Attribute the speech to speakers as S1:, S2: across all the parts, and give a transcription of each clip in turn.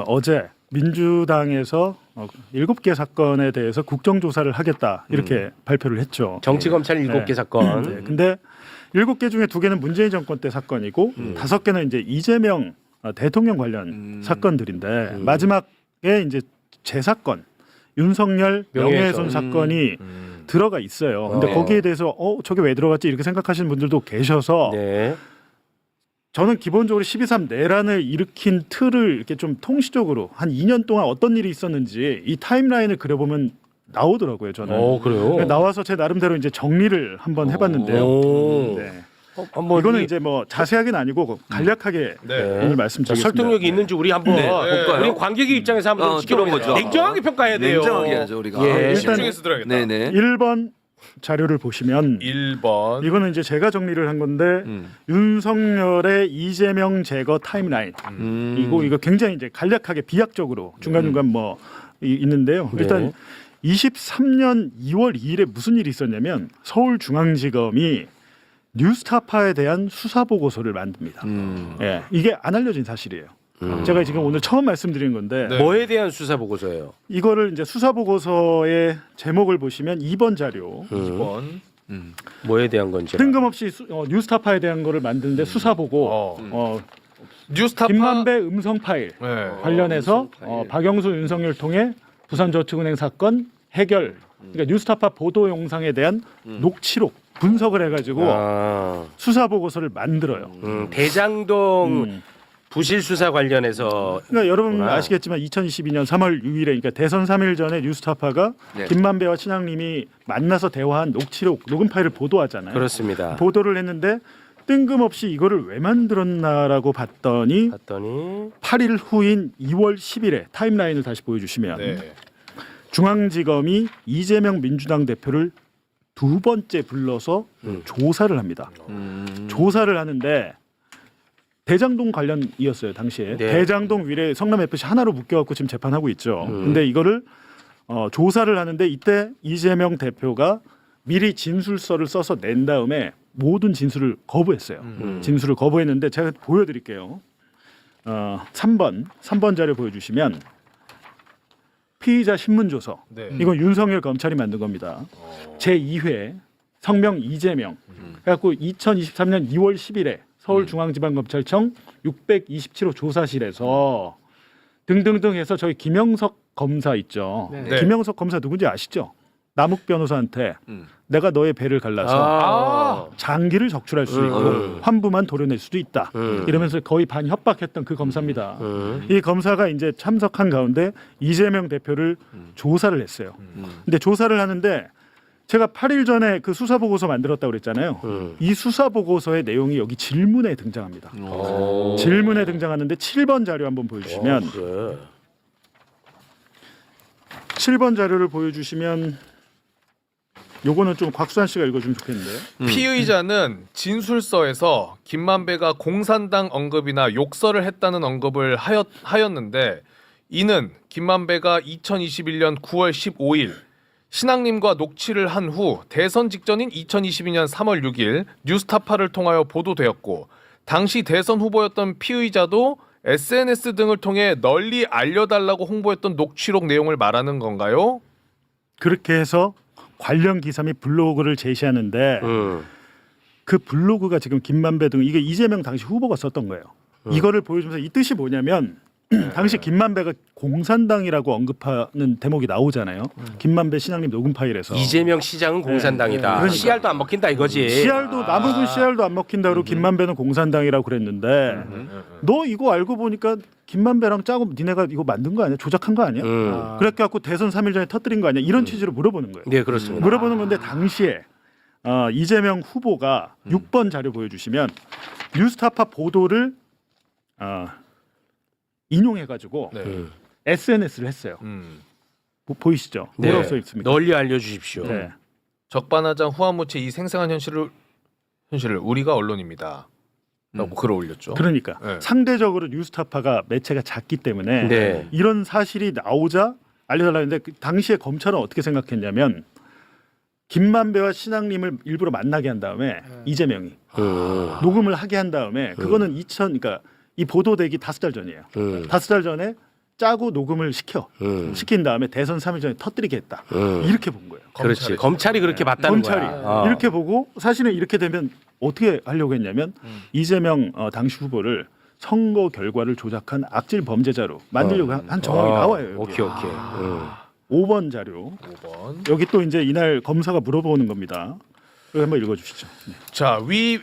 S1: 어제 민주당에서 7개 사건에 대해서 국정조사를 하겠다 이렇게 발표를 했죠.
S2: 정치검찰 7개 사건.
S1: 네. 근데 7개 중에 2개는 문재인 정권 때 사건이고 5개는 이제 이재명 대통령 관련 사건들인데 마지막에 이제 재사건 윤석열 명예훼손 사건이 들어가 있어요. 근데
S2: 네.
S1: 거기에 대해서 저게 왜 들어갔지 이렇게 생각하시는 분들도 계셔서
S2: 네.
S1: 저는 기본적으로 12.3 내란을 일으킨 틀을 이렇게 좀 통시적으로 한 2년 동안 어떤 일이 있었는지 이 타임라인을 그려보면 나오더라고요. 저는.
S2: 그래요?
S1: 나와서 제 나름대로 이제 정리를 한번 해봤는데요.
S2: 오.
S1: 네.
S2: 한번
S1: 이거는 이제 뭐 자세하게는 아니고 간략하게 오늘 말씀드리겠습니다.
S2: 설득력이 있는지 우리 한번
S3: 볼까요?
S2: 우리 관객의 입장에서 한번 지켜보죠. 냉정하게 평가해야 돼요.
S4: 냉정하게 하죠 우리가.
S2: 예.
S1: 일단
S3: 집중해서 들어야겠다.
S4: 네네.
S1: 1번 자료를 보시면
S3: 1번.
S1: 이거는 이제 제가 정리를 한 건데 윤석열의 이재명 제거 타임라인 이거 굉장히 이제 간략하게 비약적으로 중간중간 뭐 있는데요. 일단 23년 2월 2일에 무슨 일이 있었냐면 서울중앙지검이 뉴스타파에 대한 수사 보고서를 만듭니다. 예, 이게 안 알려진 사실이에요. 제가 지금 오늘 처음 말씀드린 건데
S3: 네.
S2: 뭐에 대한 수사 보고서예요?
S1: 이거를 이제 수사 보고서의 제목을 보시면 2번 자료
S3: 2번.
S2: 뭐에 대한 건지.
S1: 뜬금없이 뉴스타파에 대한 거를 만드는데 수사 보고
S3: 뉴스타파.
S1: 김만배 음성 파일
S3: 네.
S1: 관련해서 박영수 윤석열 통해 부산저축은행 사건 해결 그러니까 뉴스타파 보도 영상에 대한 녹취록 분석을 해가지고 수사 보고서를 만들어요.
S2: 대장동 부실 수사 관련해서
S1: 그러니까 여러분
S2: 그렇구나.
S1: 아시겠지만 2012년 3월 6일에 그러니까 대선 3일 전에 뉴스타파가
S4: 네.
S1: 김만배와 신앙님이 만나서 대화한 녹취록 녹음 파일을 보도하잖아요.
S2: 그렇습니다.
S1: 보도를 했는데 뜬금없이 이거를 왜 만들었나라고 봤더니 8일 후인 2월 10일에 타임라인을 다시 보여주시면
S3: 네.
S1: 중앙지검이 이재명 민주당 대표를 2번째 불러서 조사를 합니다. 조사를 하는데 대장동 관련이었어요 당시에.
S2: 네.
S1: 대장동 위례 성남 FC 하나로 묶여갖고 지금 재판하고 있죠. 근데 이거를 조사를 하는데 이때 이재명 대표가 미리 진술서를 써서 낸 다음에 모든 진술을 거부했어요. 진술을 거부했는데 제가 보여드릴게요. 3번 자료 보여주시면 피의자 신문조서.
S3: 네.
S1: 이건 윤석열 검찰이 만든 겁니다. 제2회 성명 이재명. 그래갖고 2023년 2월 10일에 서울중앙지방검찰청 627호 조사실에서 등등등 해서 저희 김영석 검사 있죠.
S3: 네.
S1: 김영석 검사 누군지 아시죠? 남욱 변호사한테 내가 너의 배를 갈라서 장기를 적출할 수 있고 환부만 도려낼 수도 있다. 이러면서 거의 반 협박했던 그 검사입니다. 이 검사가 이제 참석한 가운데 이재명 대표를 조사를 했어요. 근데 조사를 하는데 제가 8일 전에 그 수사 보고서 만들었다고 그랬잖아요. 이 수사 보고서의 내용이 여기 질문에 등장합니다. 질문에 등장하는데 7번 자료 한번 보여주시면 7번 자료를 보여주시면 요거는 좀 곽수환 씨가 읽어주면 좋겠는데요.
S3: 피의자는 진술서에서 김만배가 공산당 언급이나 욕설을 했다는 언급을 하였는데 이는 김만배가 2021년 9월 15일 신앙님과 녹취를 한 후 대선 직전인 2022년 3월 6일 뉴스타파를 통하여 보도되었고 당시 대선 후보였던 피의자도 SNS 등을 통해 널리 알려달라고 홍보했던 녹취록 내용을 말하는 건가요?
S1: 그렇게 해서 관련 기사 및 블로그를 제시하는데 그 블로그가 지금 김만배 등 이게 이재명 당시 후보가 썼던 거예요. 이거를 보여주면서 이 뜻이 뭐냐면 당시 김만배가 공산당이라고 언급하는 대목이 나오잖아요. 김만배 신앙님 녹음 파일에서
S2: 이재명 시장은 공산당이다.
S1: 그러니까.
S2: 씨알도 안 먹힌다 이거지.
S1: 씨알도 남욱은 씨알도 안 먹힌다고 김만배는 공산당이라고 그랬는데 너 이거 알고 보니까 김만배랑 짜고 니네가 이거 만든 거 아니야? 조작한 거 아니야? 그렇게 갖고 대선 3일 전에 터뜨린 거 아니야? 이런 취지로 물어보는 거예요.
S2: 네 그렇습니다.
S1: 물어보는 건데 당시에 이재명 후보가 6번 자료 보여주시면 뉴스타파 보도를 인용해가지고 SNS를 했어요. 보이시죠? 뭐라고 써 있습니까?
S2: 널리 알려주십시오.
S1: 네.
S3: 적반하장 후한무치 이 생생한 현실을 우리가 언론입니다. 라고 글을 올렸죠.
S1: 그러니까
S3: 네.
S1: 상대적으로 뉴스타파가 매체가 작기 때문에
S2: 네.
S1: 이런 사실이 나오자 알려달라 했는데 그 당시에 검찰은 어떻게 생각했냐면 김만배와 신앙님을 일부러 만나게 한 다음에 이재명이 녹음을 하게 한 다음에 그거는 그러니까 이 보도되기 5달 전이에요. 5달 전에 짜고 녹음을 시킨 다음에 대선 3일 전에 터뜨리겠다. 이렇게 본 거예요.
S2: 그렇지. 검찰이 그렇게 봤다는
S1: 검찰이
S2: 거야.
S1: 이렇게 보고 사실은 이렇게 되면 어떻게 하려고 했냐면 이재명 당시 후보를 선거 결과를 조작한 악질 범죄자로 만들려고 한 정황이 나와요. 여기.
S2: 오케이.
S1: 5번 자료.
S3: 5번.
S1: 여기 또 이제 이날 검사가 물어보는 겁니다. 이거 한번 읽어주시죠. 네.
S3: 자, 위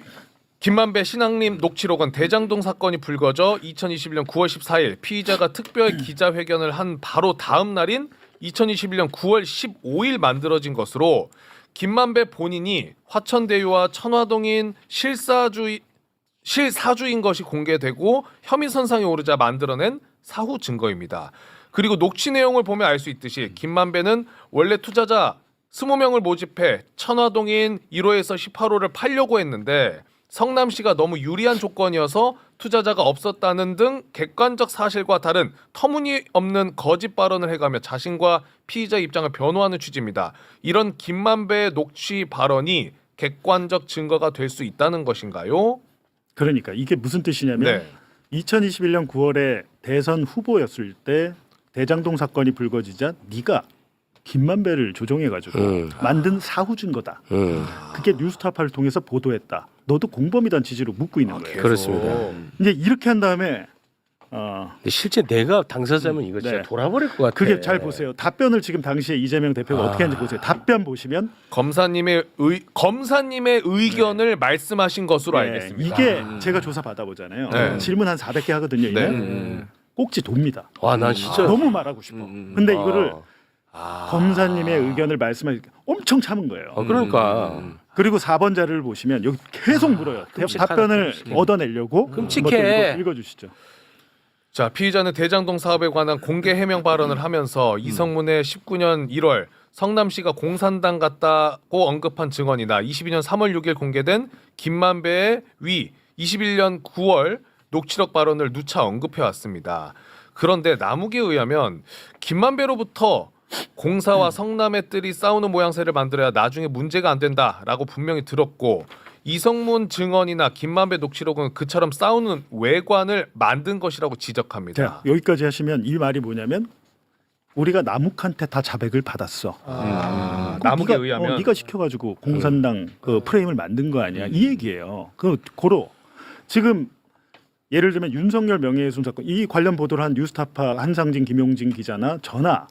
S3: 김만배 신앙림 녹취록은 대장동 사건이 불거져 2021년 9월 14일 피의자가 특별 기자회견을 한 바로 다음 날인 2021년 9월 15일 만들어진 것으로 김만배 본인이 화천대유와 천화동인 실사주인 것이 공개되고 혐의 선상에 오르자 만들어낸 사후 증거입니다. 그리고 녹취 내용을 보면 알 수 있듯이 김만배는 원래 투자자 20명을 모집해 천화동인 1호에서 18호를 팔려고 했는데 성남시가 너무 유리한 조건이어서 투자자가 없었다는 등 객관적 사실과 다른 터무니없는 거짓 발언을 해가며 자신과 피의자 입장을 변호하는 취지입니다. 이런 김만배의 녹취 발언이 객관적 증거가 될 수 있다는 것인가요?
S1: 그러니까 이게 무슨 뜻이냐면 2021년 9월에 대선 후보였을 때 대장동 사건이 불거지자 네가 김만배를 조종해가지고 만든 사후 증거다. 그게 뉴스타파를 통해서 보도했다. 너도 공범이란 취지로 묻고 있는 거예요.
S2: 그렇습니다.
S1: 이제 이렇게 한 다음에
S2: 근데 실제 내가 당사자면 이거 진짜
S1: 네.
S2: 돌아버릴 것 같아.
S1: 그게 잘 보세요. 답변을 지금 당시에 이재명 대표가 어떻게 했는지 보세요. 답변 보시면
S3: 검사님의 의견을 말씀하신 것으로
S1: 네,
S3: 알겠습니다.
S1: 이게 제가 조사 받아보잖아요.
S3: 네.
S1: 질문 한 400개 하거든요. 이날. 꼭지 돕니다.
S2: 와, 난 진짜
S1: 너무 말하고 싶어. 근데 이거를 검사님의 의견을 말씀하니까 엄청 참은 거예요.
S2: 그러니까
S1: 그리고 4번 자료를 보시면 여기 계속 물어요.
S2: 끔찍하다,
S1: 답변을
S2: 끔찍해.
S1: 얻어내려고
S2: 끔찍해.
S1: 읽어주시죠.
S3: 자, 피의자는 대장동 사업에 관한 공개 해명 발언을 하면서 이성문의 19년 1월 성남시가 공산당 같다고 언급한 증언이나 22년 3월 6일 공개된 김만배의 위 21년 9월 녹취록 발언을 누차 언급해 왔습니다. 그런데 남욱에 의하면 김만배로부터 공사와 성남의 뜰이 싸우는 모양새를 만들어야 나중에 문제가 안 된다라고 분명히 들었고 이성문 증언이나 김만배 녹취록은 그처럼 싸우는 외관을 만든 것이라고 지적합니다.
S1: 자, 여기까지 하시면 이 말이 뭐냐면 우리가 남욱한테 다 자백을 받았어.
S3: 남욱에 의하면
S1: 네가 시켜가지고 공산당 그 프레임을 만든 거 아니야? 이 얘기예요. 고로 지금 예를 들면 윤석열 명예훼손 사건 이 관련 보도를 한 뉴스타파 한상진 김용진 기자나 저나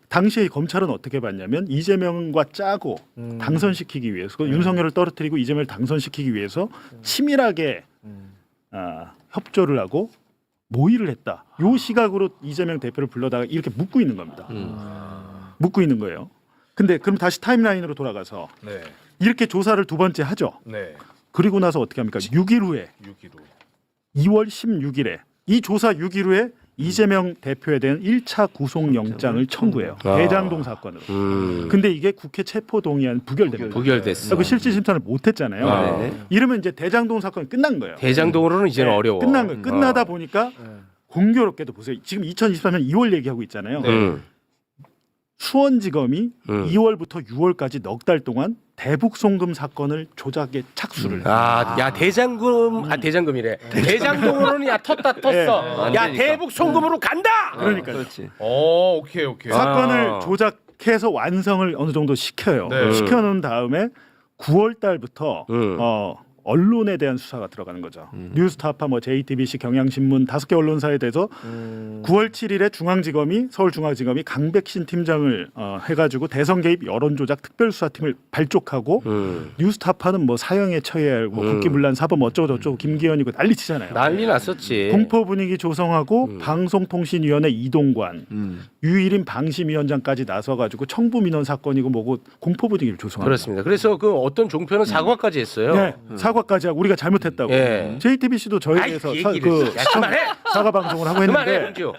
S1: 당시에 검찰은 어떻게 봤냐면 이재명과 짜고 당선시키기 위해서 윤석열을 떨어뜨리고 이재명을 당선시키기 위해서 치밀하게 협조를 하고 모의를 했다. 요 시각으로 이재명 대표를 불러다가 이렇게 묻고 있는 겁니다. 묻고 있는 거예요. 근데 그럼 다시 타임라인으로 돌아가서
S3: 네.
S1: 이렇게 조사를 두 번째 하죠.
S3: 네.
S1: 그리고 나서 어떻게 합니까? 6일 후에
S3: 6.15.
S1: 2월 16일에 이 조사 6일 후에 이재명 대표에 대한 1차 구속영장을 청구해요. 대장동 사건으로. 근데 이게 국회 체포동의안 부결됩니다.
S2: 부결됐어.
S1: 그 실질심사를 못했잖아요.
S2: 네.
S1: 이러면 이제 대장동 사건이 끝난 거예요.
S2: 대장동으로는 이제는
S1: 네,
S2: 어려워.
S1: 끝난 거예요. 끝나다 보니까 공교롭게도 보세요. 지금 2023년 2월 얘기하고 있잖아요. 수원지검이 2월부터 6월까지 넉 달 동안 대북 송금 사건을 조작에 착수를.
S2: 야 대장금이래. 대장동으로는 야 텄어. 야 대북 송금으로 간다.
S1: 그러니까
S3: 오케이.
S1: 사건을 조작해서 완성을 어느 정도 시켜요.
S3: 네.
S1: 시켜놓은 다음에 9월 달부터 언론에 대한 수사가 들어가는 거죠. 뉴스타파, JTBC, 경향신문 5개 언론사에 대해서 9월 7일에 중앙지검이 서울중앙지검이 강백신 팀장을 해가지고 대선 개입 여론조작 특별수사팀을 발족하고 뉴스타파는 사형에 처해야 하고 국기문란 사범 어쩌고 저쩌고 김기현이고 난리치잖아요.
S2: 난리 났었지.
S1: 공포 분위기 조성하고 방송통신위원회 이동관, 유일인 방심위원장까지 나서가지고 청부민원 사건이고 뭐고 공포 분위기를 조성합니다.
S2: 그렇습니다. 그래서 그 어떤 종편은 사과까지 했어요.
S1: 네, 사과까지 하고 우리가 잘못했다고.
S2: 예.
S1: JTBC도 저에 대해서 사과 방송을 하고
S2: 그만해,
S1: 했는데
S2: 은규.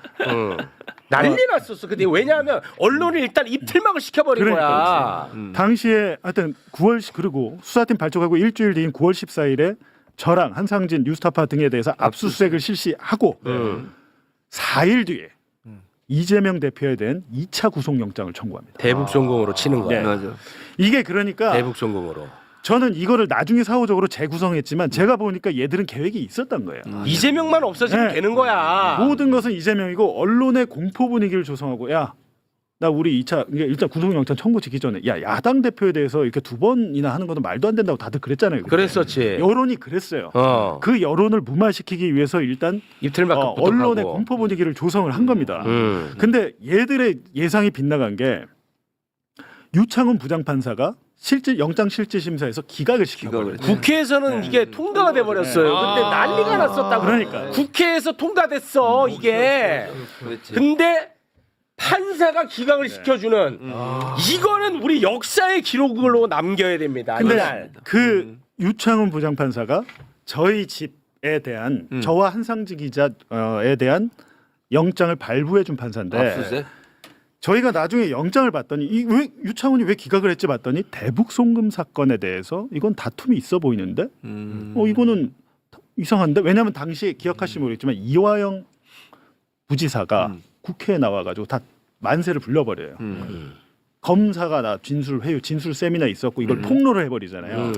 S2: 난리 났었어. 근데 왜냐하면 언론이 일단 입틀막을 시켜버린
S1: 그러니까
S2: 거야.
S1: 당시에 하여튼 9월 그리고 수사팀 발족하고 일주일 뒤인 9월 14일에 저랑 한상진 뉴스타파 등에 대해서 압수수색을 실시하고 4일 뒤에 이재명 대표에 대한 2차 구속영장을 청구합니다.
S2: 대북 송금으로 치는 거야.
S1: 네. 이게 그러니까
S2: 대북 송금으로.
S1: 저는 이거를 나중에 사후적으로 재구성했지만 제가 보니까 얘들은 계획이 있었던 거예요.
S2: 이재명만 없어지면
S1: 네.
S2: 되는 거야.
S1: 모든 것은 이재명이고 언론의 공포 분위기를 조성하고 야. 나 우리 2차 일단 구속영장 청구 지기 전에 야 야당 대표에 대해서 이렇게 2번이나 하는 것도 말도 안 된다고 다들 그랬잖아요. 그때.
S2: 그랬었지.
S1: 여론이 그랬어요. 그 여론을 무마시키기 위해서 일단
S2: 이틀만큼
S1: 언론의 공포 분위기를 조성을 한 겁니다. 근데 얘들의 예상이 빗나간 게 유창훈 부장판사가 실질 영장 실질 심사에서 기각을 시켜버렸어요.
S2: 국회에서는 이게 통과가 돼 버렸어요. 그때 난리가 났었다고.
S1: 그러니까.
S2: 국회에서 통과됐어 이게. 근데 판사가 기각을 시켜주는 이거는 우리 역사의 기록으로 남겨야 됩니다.
S1: 근데
S2: 이날.
S1: 그 유창훈 부장판사가 저희 집에 대한 저와 한상지 기자에 대한 영장을 발부해 준 판사인데 저희가 나중에 영장을 봤더니 왜 유창훈이 왜 기각을 했지 봤더니 대북 송금 사건에 대해서 이건 다툼이 있어 보이는데 이거는 이상한데 왜냐하면 당시 기억하시면 모르겠지만 이화영 부지사가 국회에 나와가지고 다 만세를 불러버려요. 검사가 나 진술 회유, 진술 세미나 있었고 이걸 폭로를 해버리잖아요.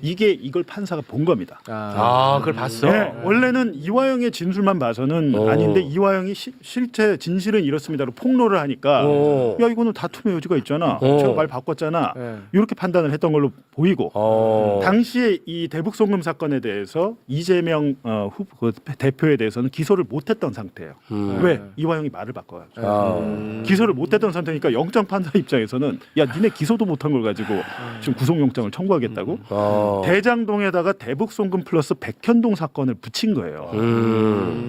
S1: 이걸 판사가 본 겁니다.
S2: 그걸 봤어.
S1: 네, 원래는 이화영의 진술만 봐서는 아닌데 이화영이 실제 진실은 이렇습니다로 폭로를 하니까 야 이거는 다툼의 여지가 있잖아. 제가 말 바꿨잖아. 이렇게 판단을 했던 걸로 보이고 당시에 이 대북 송금 사건에 대해서 이재명 그 대표에 대해서는 기소를 못했던 상태예요. 왜 이화영이 말을 바꿔가지고 기소를 못했던 상태니까 영장 판사 입장에서는 야 니네 기소도 못한 걸 가지고 지금 구속영장을 청구하겠다고 대장동에다가 대북 송금 플러스 백현동 사건을 붙인 거예요.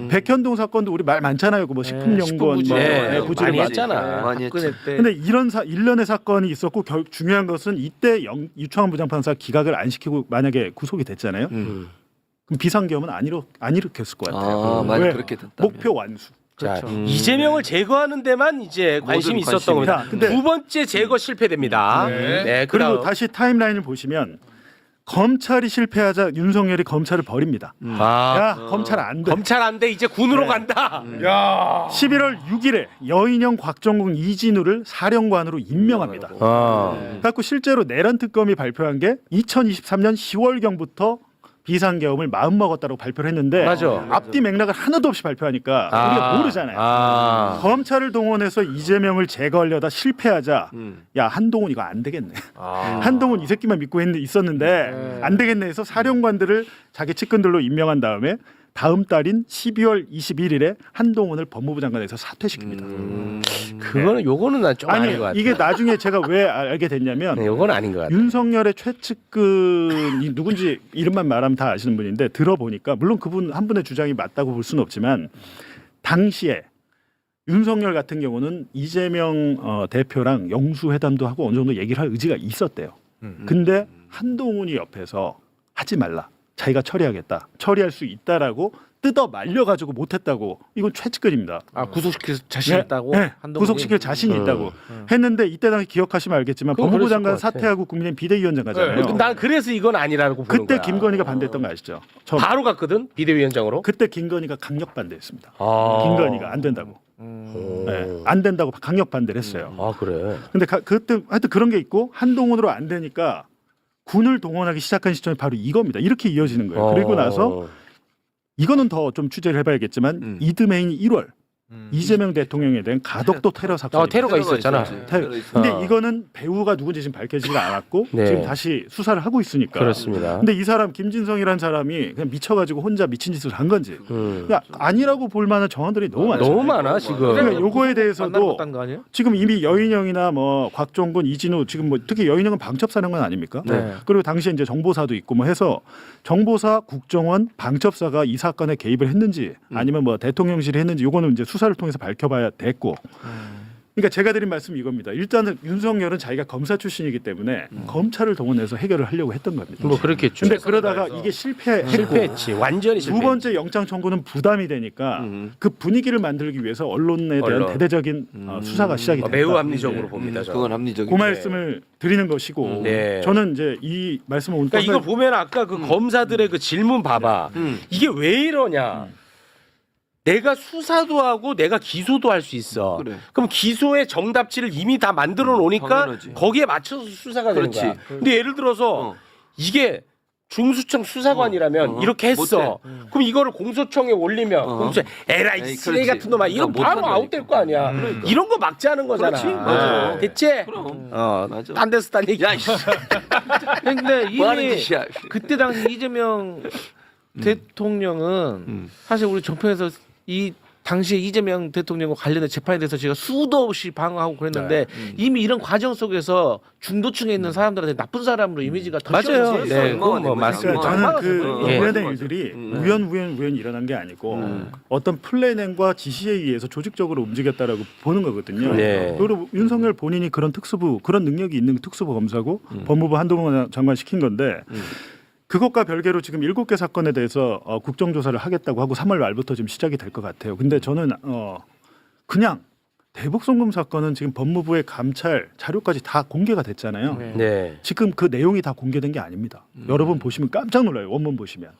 S1: 백현동 사건도 우리 말 많잖아요. 뭐 식품연구원 부지를
S2: 많이 했잖아.
S4: 많이 했지.
S1: 근데 이런 일련의 사건이 있었고 중요한 것은 이때 유창훈 부장판사 기각을 안 시키고 만약에 구속이 됐잖아요. 그럼 비상계엄은 안 일으켰을 것 같아요.
S4: 만약
S1: 왜?
S4: 그렇게 됐다면.
S1: 목표 완수.
S2: 자, 이재명을 제거하는 데만 이제 관심이 있었던 겁니다.
S1: 근데
S2: 두 번째 제거 실패됩니다.
S1: 그리고
S2: 그다음.
S1: 다시 타임라인을 보시면 검찰이 실패하자 윤석열이 검찰을 버립니다. 야 검찰 안 돼.
S2: 검찰 안 돼. 이제 군으로 간다.
S3: 야.
S1: 11월 6일에 여인영, 곽정국, 이진우를 사령관으로 임명합니다. 그래갖고 실제로 내란 특검이 발표한 게 2023년 10월경부터 비상계엄을 마음먹었다고 발표를 했는데
S2: 맞아.
S1: 앞뒤 맥락을 하나도 없이 발표하니까 우리가 모르잖아요. 검찰을 동원해서 이재명을 제거하려다 실패하자 야 한동훈 이거 안 되겠네. 한동훈 이 새끼만 믿고 있었는데 안 되겠네 해서 사령관들을 자기 측근들로 임명한 다음에 다음 달인 12월 21일에 한동훈을 법무부 장관에서 사퇴시킵니다.
S2: 그거는 요거는 난 좀 아닌 것 같아.
S1: 이게 나중에 제가 왜 알게 됐냐면
S2: 요건 아닌 것 같아.
S1: 윤석열의 최측근이 누군지 이름만 말하면 다 아시는 분인데 들어보니까 물론 그분 한 분의 주장이 맞다고 볼 수는 없지만 당시에 윤석열 같은 경우는 이재명 대표랑 영수회담도 하고 어느 정도 얘기를 할 의지가 있었대요. 근데 한동훈이 옆에서 하지 말라. 자기가 처리하겠다. 처리할 수 있다라고 뜯어 말려가지고 못했다고. 이건 최측근입니다.
S5: 구속시킬 자신 있다고?
S1: 네,
S5: 한동훈이?
S1: 구속시킬 자신이 있다고 했는데 이때 당시 기억하시면 알겠지만
S2: 그건
S1: 법무부
S2: 그랬을
S1: 장관
S2: 것 같아.
S1: 사퇴하고 국민의힘 비대위원장 가잖아요.
S2: 난 그래서 이건 아니라고 보는
S1: 그때
S2: 거야.
S1: 김건희가 반대했던 거 아시죠? 처음.
S2: 바로 갔거든 비대위원장으로.
S1: 그때 김건희가 강력 반대했습니다.
S2: 아.
S1: 김건희가 안 된다고. 네, 안 된다고 강력 반대를 했어요.
S2: 아 그래.
S1: 근데 그때 하여튼 그런 게 있고 한동훈으로 안 되니까 군을 동원하기 시작한 시점이 바로 이겁니다. 이렇게 이어지는 거예요. 그리고 나서 이거는 더 좀 취재를 해봐야겠지만 이듬해인 1월 이재명 대통령에 대한 가덕도 테러 사건.
S2: 테러가 있었잖아.
S1: 근데 이거는 배우가 누군지 지금 밝혀지지 않았고
S2: 네.
S1: 지금 다시 수사를 하고 있으니까.
S2: 그렇습니다.
S1: 근데 이 사람 김진성이라는 사람이 그냥 미쳐가지고 혼자 미친 짓을 한 건지. 야, 아니라고 볼 만한 정황들이 너무 많아요.
S2: 너무 많아 지금.
S1: 그러니까 요거에
S5: 만나러
S1: 대해서도
S5: 갔다는 거 아니에요?
S1: 지금 이미 여인영이나 뭐 곽종근, 이진우 지금 뭐 특히 여인영은 방첩사령관 아닙니까?
S5: 네.
S1: 그리고 당시에 이제 정보사도 있고 뭐 해서 정보사, 국정원, 방첩사가 이 사건에 개입을 했는지 아니면 뭐 대통령실이 했는지 요거는 이제 수사를 통해서 밝혀봐야 됐고. 그러니까 제가 드린 말씀이 이겁니다. 일단은 윤석열은 자기가 검사 출신이기 때문에 검찰을 동원해서 해결을 하려고 했던 겁니다.
S2: 뭐 그렇겠죠.
S1: 근데 그러다가 이게 실패했고
S2: 완전히
S1: 두 번째 영장 청구는 부담이 되니까 그 분위기를 만들기 위해서 언론에 대한
S2: 언론.
S1: 대대적인 수사가 시작이 됐다.
S2: 매우 합리적으로 봅니다. 저는.
S4: 그건 합리적인.
S1: 그 말씀을 드리는 것이고
S2: 네.
S1: 저는 이제 이 말씀을 오늘
S2: 그러니까 이거 보면 아까 그 검사들의 그 질문 봐봐. 이게 왜 이러냐. 내가 수사도 하고 내가 기소도 할 수 있어.
S4: 그래.
S2: 그럼 기소의 정답지를 이미 다 만들어 놓으니까
S4: 당연하지.
S2: 거기에 맞춰서 수사가 되는
S4: 그렇지.
S2: 거야. 근데 예를 들어서 이게 중수청 수사관이라면 이렇게 했어. 그럼 이거를 공소청에 올리면 공소청 에라이
S5: 에이,
S2: 쓰레기
S5: 그렇지.
S2: 같은 놈아 이거
S5: 그러니까
S2: 바로
S5: 못
S2: 아웃될 거 아니야. 이런 거 막자는 거잖아.
S5: 그렇지, 맞아.
S2: 됐지?
S5: 그럼. 맞아.
S2: 딴 데서 딴 얘기.
S5: 야, 이씨.
S4: 근데
S5: 뭐 하는
S4: 이미
S5: 짓이야.
S4: 그때 당시 이재명 대통령은 사실 우리 정평에서 이 당시에 이재명 대통령과 관련된 재판에 대해서 제가 수도 없이 방어하고 그랬는데 이미 이런 과정 속에서 중도층에 있는 사람들한테 나쁜 사람으로 이미지가 더
S2: 맞아요.
S4: 씌워졌어요.
S2: 네, 그건 뭐 맞습니다.
S1: 그러니까 저는 그
S4: 장마가
S2: 예.
S1: 일련의 일들이 우연히 일어난 게 아니고 어떤 플래닝과 지시에 의해서 조직적으로 움직였다라고 보는 거거든요.
S2: 네.
S1: 그리고 윤석열 본인이 그런 특수부 그런 능력이 있는 특수부 검사고 법무부 한동훈 장관 시킨 건데 그것과 별개로 지금 7개 사건에 대해서 국정조사를 하겠다고 하고 3월 말부터 지금 시작이 될 것 같아요. 근데 저는 그냥 대북 송금 사건은 지금 법무부의 감찰 자료까지 다 공개가 됐잖아요.
S2: 네.
S1: 지금 그 내용이 다 공개된 게 아닙니다. 여러분 보시면 깜짝 놀라요. 원문 보시면.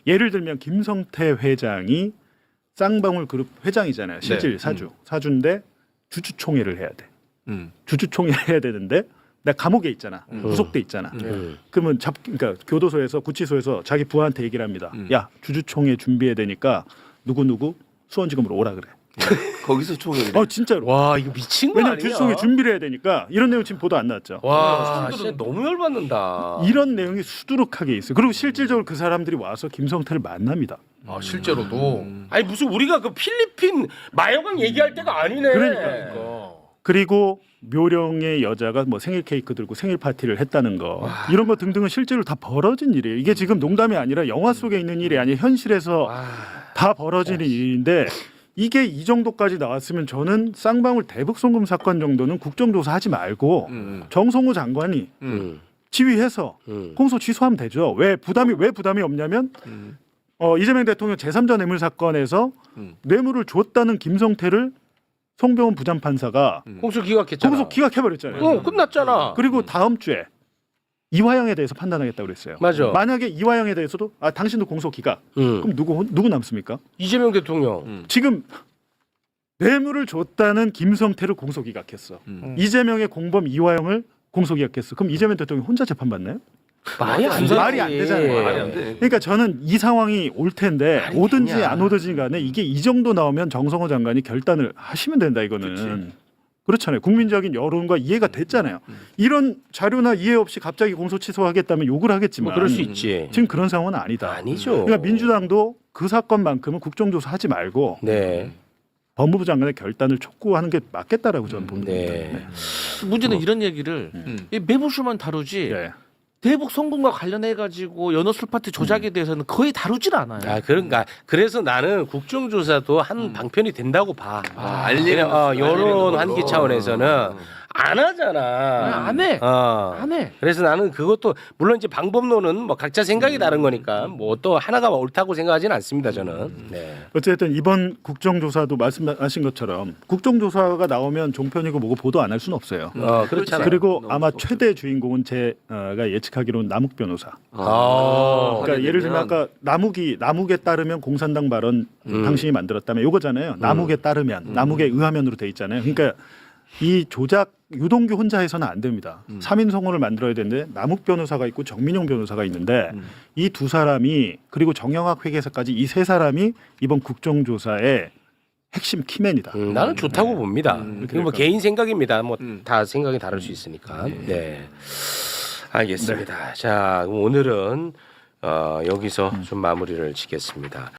S1: 예를 들면 김성태 회장이 쌍방울 그룹 회장이잖아요. 실질 사주인데 주주총회를 해야 돼. 주주총회를 해야 되는데 내가 감옥에 있잖아. 구속돼 있잖아. 그러면 그러니까 교도소에서 구치소에서 자기 부하한테 얘기를 합니다. 야 주주총회 준비해야 되니까 누구 수원지검으로 오라 그래.
S5: 거기서 총회를.
S1: 진짜로.
S2: 와 이거 미친 거
S1: 왜냐면
S2: 아니야?
S1: 주주총회 준비를 해야 되니까 이런 내용 지금 보도 안 나왔죠.
S2: 와 진짜 너무 열받는다.
S1: 이런 내용이 수두룩하게 있어요. 그리고 실질적으로 그 사람들이 와서 김성태를 만납니다.
S3: 아, 실제로도.
S2: 아니 무슨 우리가 그 필리핀 마영강 얘기할 때가 아니네.
S1: 그러니까. 그리고 묘령의 여자가 뭐 생일 케이크 들고 생일 파티를 했다는 거 이런 거 등등은 실제로 다 벌어진 일이에요. 이게 지금 농담이 아니라 영화 속에 있는 일이 아니라 현실에서 다 벌어지는 일인데 이게 이 정도까지 나왔으면 저는 쌍방울 대북 송금 사건 정도는 국정조사 하지 말고 정성호 장관이 지휘해서 공소 취소하면 되죠. 왜 부담이 없냐면 이재명 대통령 제3자 뇌물 사건에서 뇌물을 줬다는 김성태를 송병훈 부장판사가
S2: 공소 기각했잖아.
S1: 공소 기각해버렸잖아요.
S2: 끝났잖아.
S1: 그리고 다음 주에 이화영에 대해서 판단하겠다고 그랬어요.
S2: 맞아.
S1: 만약에 이화영에 대해서도 당신도 공소 기각. 그럼 누구 남습니까?
S2: 이재명 대통령.
S1: 지금 뇌물을 줬다는 김성태를 공소 기각했어. 이재명의 공범 이화영을 공소 기각했어. 그럼 이재명 대통령 혼자 재판 받나요?
S2: 말이 안 되지.
S1: 말이 안 되잖아요.
S5: 말이 안 돼.
S1: 그러니까 저는 이 상황이 올 텐데
S2: 말이
S1: 오든지
S2: 되냐.
S1: 안 오든지 간에 이게 이 정도 나오면 정성호 장관이 결단을 하시면 된다 이거는. 그렇잖아요. 국민적인 여론과 이해가 됐잖아요. 이런 자료나 이해 없이 갑자기 공소 취소하겠다면 욕을 하겠지만
S2: 뭐 그럴 수 있지.
S1: 지금 그런 상황은 아니다.
S2: 아니죠.
S1: 그러니까 민주당도 그 사건만큼은 국정조사 하지 말고
S2: 네.
S1: 법무부 장관의 결단을 촉구하는 게 맞겠다라고 저는 봅니다.
S2: 네.
S4: 문제는 이런 얘기를 이 매부쇼만 다루지
S1: 예.
S4: 대북 송금과 관련해 가지고 연어 술파티 조작에 대해서는 거의 다루질 않아요.
S2: 그러니까 그래서 나는 국정조사도 한 방편이 된다고 봐.
S5: 알리는
S2: 여론 환기 차원에서는 안 하잖아.
S4: 안 해.
S2: 안
S4: 해.
S2: 그래서 나는 그것도 물론 이제 방법론은 뭐 각자 생각이 다른 거니까 뭐 또 하나가 옳다고 생각하지는 않습니다 저는. 네.
S1: 어쨌든 이번 국정조사도 말씀하신 것처럼 국정조사가 나오면 종편이고 뭐고 보도 안 할 수는 없어요.
S2: 그렇잖아.
S1: 그리고
S5: 너무
S1: 아마
S5: 없죠.
S1: 최대 주인공은 제가 예측하기로는 남욱 변호사. 그러니까
S5: 하게
S1: 예를 들면
S5: 되면
S1: 아까 남욱에 따르면 공산당 발언 당신이 만들었다면 요거잖아요. 남욱에 따르면 남욱에 의하면으로 돼 있잖아요. 그러니까 이 조작 유동규 혼자 해서는 안 됩니다. 3인 성원을 만들어야 되는데 남욱 변호사가 있고 정민용 변호사가 있는데 이 두 사람이 그리고 정영학 회계사까지 이 세 사람이 이번 국정조사의 핵심 키맨이다.
S2: 나는 좋다고 봅니다. 그리고 뭐 개인 생각입니다. 뭐
S5: 음.
S2: 다 생각이 다를 수 있으니까. 네. 알겠습니다. 자, 오늘은 여기서 좀 마무리를 짓겠습니다.